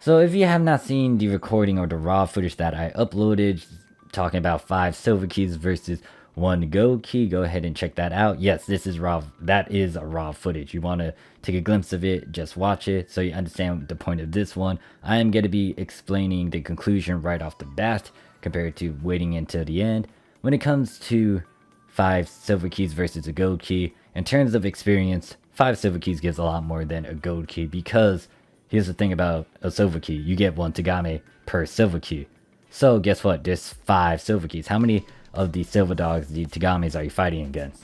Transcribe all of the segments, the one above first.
So if you have not seen the recording or the raw footage that I uploaded talking about 5 silver keys versus 1 gold key, go ahead and check that out. Yes, this is raw. That is a raw footage. You want to take a glimpse of it, just watch it so you understand the point of this one. I am going to be explaining the conclusion right off the bat compared to waiting until the end. When it comes to 5 silver keys versus a gold key, in terms of experience, 5 silver keys gives a lot more than a gold key, because here's the thing about a silver key. You get 1 Tagame per silver key. So guess what? There's 5 silver keys. How many of the silver dogs, the Tagames, are you fighting against?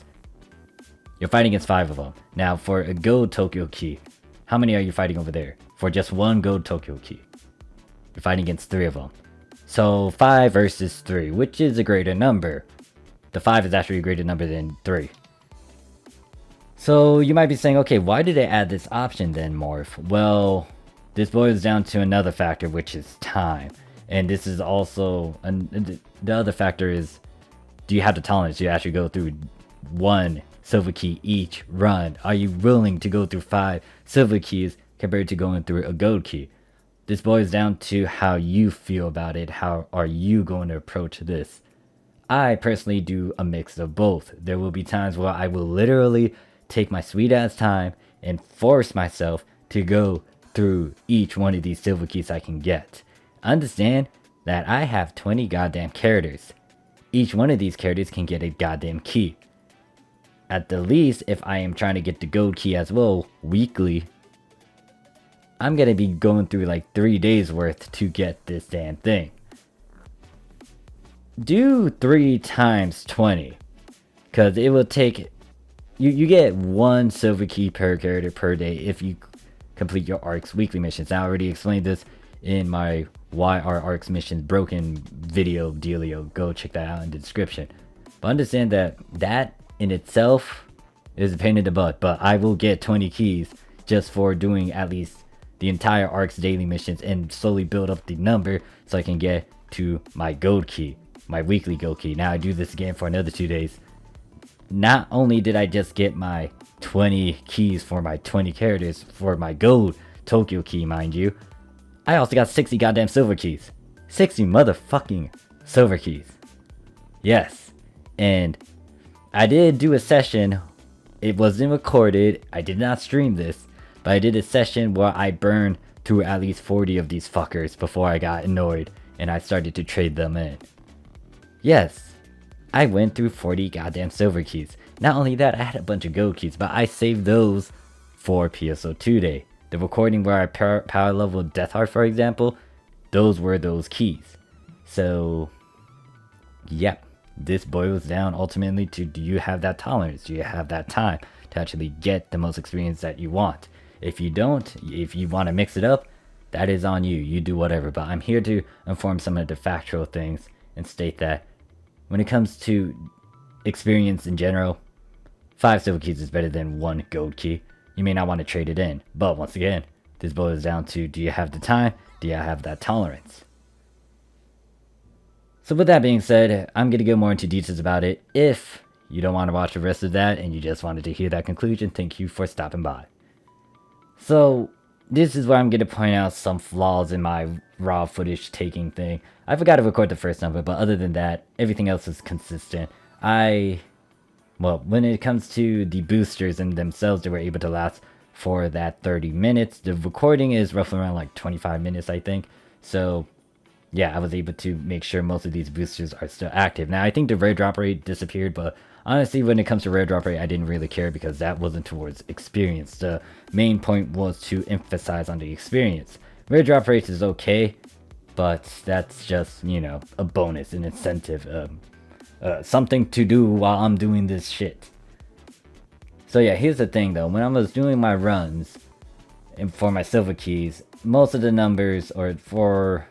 You're fighting against 5 of them. Now for a gold Tokyo key, how many are you fighting over there? For just 1 gold Tokyo key, you're fighting against 3 of them. So 5 versus 3, which is a greater number? The 5 is actually a greater number than 3. So you might be saying, okay, why did they add this option then, Morph? Well, this boils down to another factor, which is time. And this is also, the other factor is, do you have the tolerance to actually go through 1 silver key each run? Are you willing to go through 5 silver keys compared to going through a gold key? This boils down to how you feel about it. How are you going to approach this? I personally do a mix of both. There will be times where I will literally take my sweet ass time and force myself to go through each one of these silver keys I can get. Understand that I have 20 goddamn characters. Each one of these characters can get a goddamn key. At the least, if I am trying to get the gold key as well weekly, I'm gonna be going through like 3 days worth to get this damn thing. Do 3 times 20, because it will take you get 1 silver key per character per day if you complete your ARKS weekly missions. Now, I already explained this in my Why Are ARKS Missions Broken video dealio. Go check that out in the description. But understand that in itself is a pain in the butt, but I will get 20 keys just for doing at least the entire ARKS daily missions and slowly build up the number so I can get to my gold key, my weekly gold key. Now I do this again for another 2 days. Not only did I just get my 20 keys for my 20 characters for my gold Tokyo key, mind you, I also got 60 goddamn silver keys. 60 motherfucking silver keys. Yes. And I did do a session. It wasn't recorded. I did not stream this. But I did a session where I burned through at least 40 of these fuckers before I got annoyed and I started to trade them in. Yes. I went through 40 goddamn silver keys. Not only that, I had a bunch of gold keys, but I saved those for PSO2 day. The recording where I power level Death Heart, for example, those were those keys. So, yep, this boils down ultimately to, do you have that tolerance? Do you have that time to actually get the most experience that you want? If you don't, if you want to mix it up, that is on you. You do whatever. But I'm here to inform some of the factual things and state that when it comes to experience in general, 5 silver keys is better than 1 gold key. You may not want to trade it in, but once again, this boils down to, do you have the time? Do you have that tolerance? So with that being said, I'm going to go more into details about it. If you don't want to watch the rest of that and you just wanted to hear that conclusion, thank you for stopping by. So this is where I'm going to point out some flaws in my raw footage taking thing. I forgot to record the first number, but other than that, everything else is consistent. Well, when it comes to the boosters in themselves, they were able to last for that 30 minutes. The recording is roughly around like 25 minutes, I think. So, yeah, I was able to make sure most of these boosters are still active. Now, I think the rare drop rate disappeared, but honestly, when it comes to rare drop rate, I didn't really care because that wasn't towards experience. The main point was to emphasize on the experience. Rare drop rate is okay, but that's just, you know, a bonus, an incentive, something to do while I'm doing this shit. So yeah, here's the thing though. When I was doing my runs and for my silver keys, most of the numbers, or for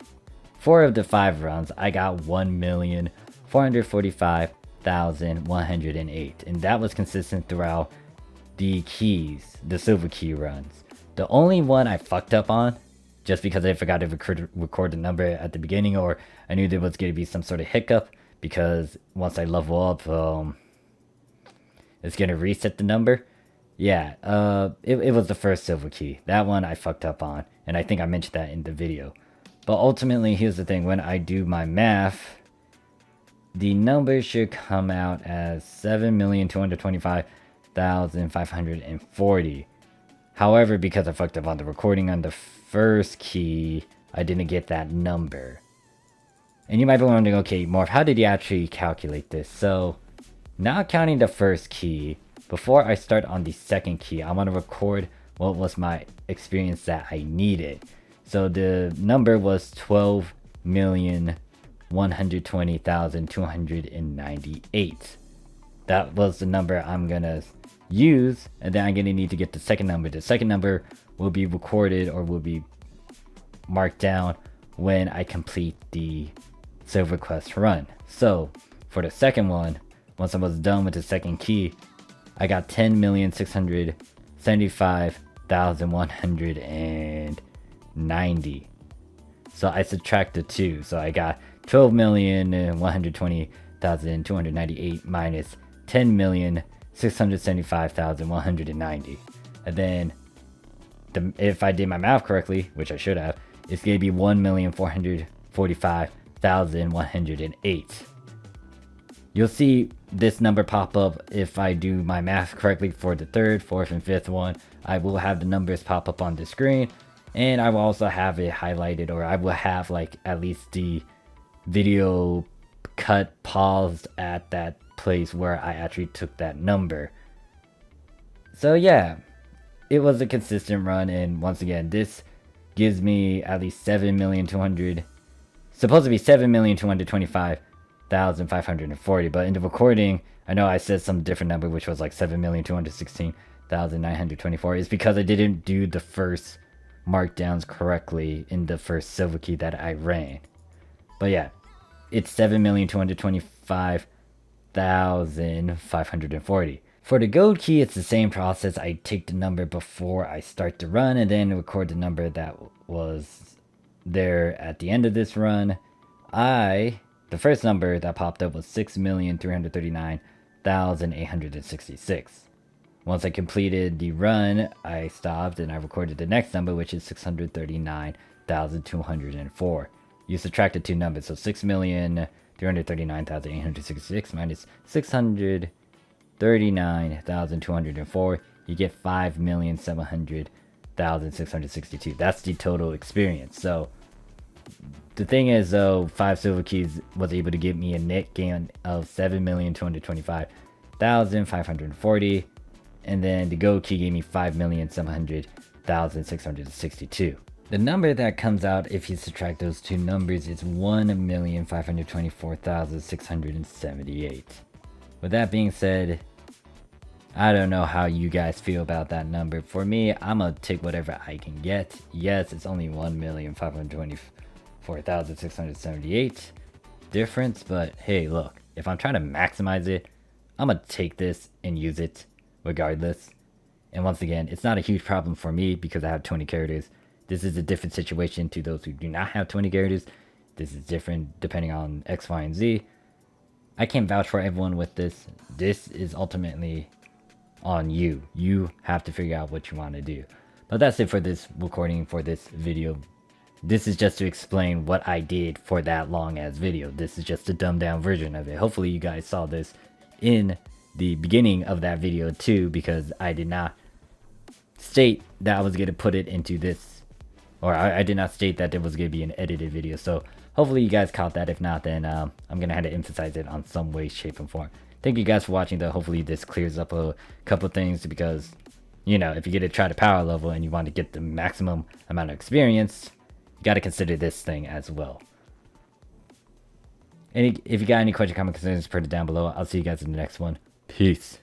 4 of the 5 runs, I got 1,445,108, and that was consistent throughout the keys, the silver key runs. The only one I fucked up on, just because I forgot to record the number at the beginning, or I knew there was going to be some sort of hiccup, because once I level up, it's going to reset the number. Yeah, it was the first silver key. That one I fucked up on, and I think I mentioned that in the video. But ultimately, here's the thing. When I do my math, the number should come out as 7,225,540. However, because I fucked up on the recording on the first key, I didn't get that number. And you might be wondering, okay, Morph, how did you actually calculate this? So, not counting the first key, before I start on the second key, I want to record what was my experience that I needed. So the number was 12,120,298. That was the number I'm gonna use, and then I'm gonna need to get the second number. The second number will be recorded or will be marked down when I complete the silver quest run. So for the second one, once I was done with the second key, I got 10,675,190. So I subtracted 2. So I got 12,120,298 minus 10,675,190. And then if I did my math correctly, which I should have, it's going to be 1,445,108. You'll see this number pop up if I do my math correctly for the third, fourth, and fifth one. I will have the numbers pop up on the screen, and I will also have it highlighted, or I will have like at least the video cut paused at that place where I actually took that number. So yeah, it was a consistent run, and once again, this gives me at least 7,200,000, supposed to be 7,225,540, but in the recording, I know I said some different number, which was like 7,216,924. It's because I didn't do the first markdowns correctly in the first silver key that I ran. But yeah, it's 7,225,540. For the gold key, it's the same process. I take the number before I start the run and then record the number that was there at the end of this run. The first number that popped up was 6,339,866. Once I completed the run, I stopped and I recorded the next number, which is 639,204. You subtract the two numbers, so 6,339,866 minus 639,204. You get 5,700,662. That's the total experience. So the thing is, though, 5 silver keys was able to give me a net gain of 7,225,540, and then the gold key gave me 5,700,662. The number that comes out if you subtract those two numbers is 1,524,678. With that being said, I don't know how you guys feel about that number. For me, I'm gonna take whatever I can get. Yes, it's only 1,524,678 difference, but hey, look, if I'm trying to maximize it, I'm gonna take this and use it regardless. And once again, it's not a huge problem for me because I have 20 characters. This is a different situation to those who do not have 20 characters. This is different depending on X, Y, and Z. I can't vouch for everyone with this. This is ultimately on you. You have to figure out what you want to do. But that's it for this recording, for this video. This is just to explain what I did for that long ass video. This is just a dumbed down version of it. Hopefully you guys saw this in the beginning of that video too, because I did not state that I was going to put it into this, or I did not state that there was going to be an edited video. So hopefully you guys caught that. If not, then I'm going to have to emphasize it on some way, shape, and form. Thank you guys for watching, though. Hopefully this clears up a couple things, because, you know, if you get to try the power level and you want to get the maximum amount of experience, you got to consider this thing as well. And if you got any question, comment, concerns, put it down below. I'll see you guys in the next one. Peace.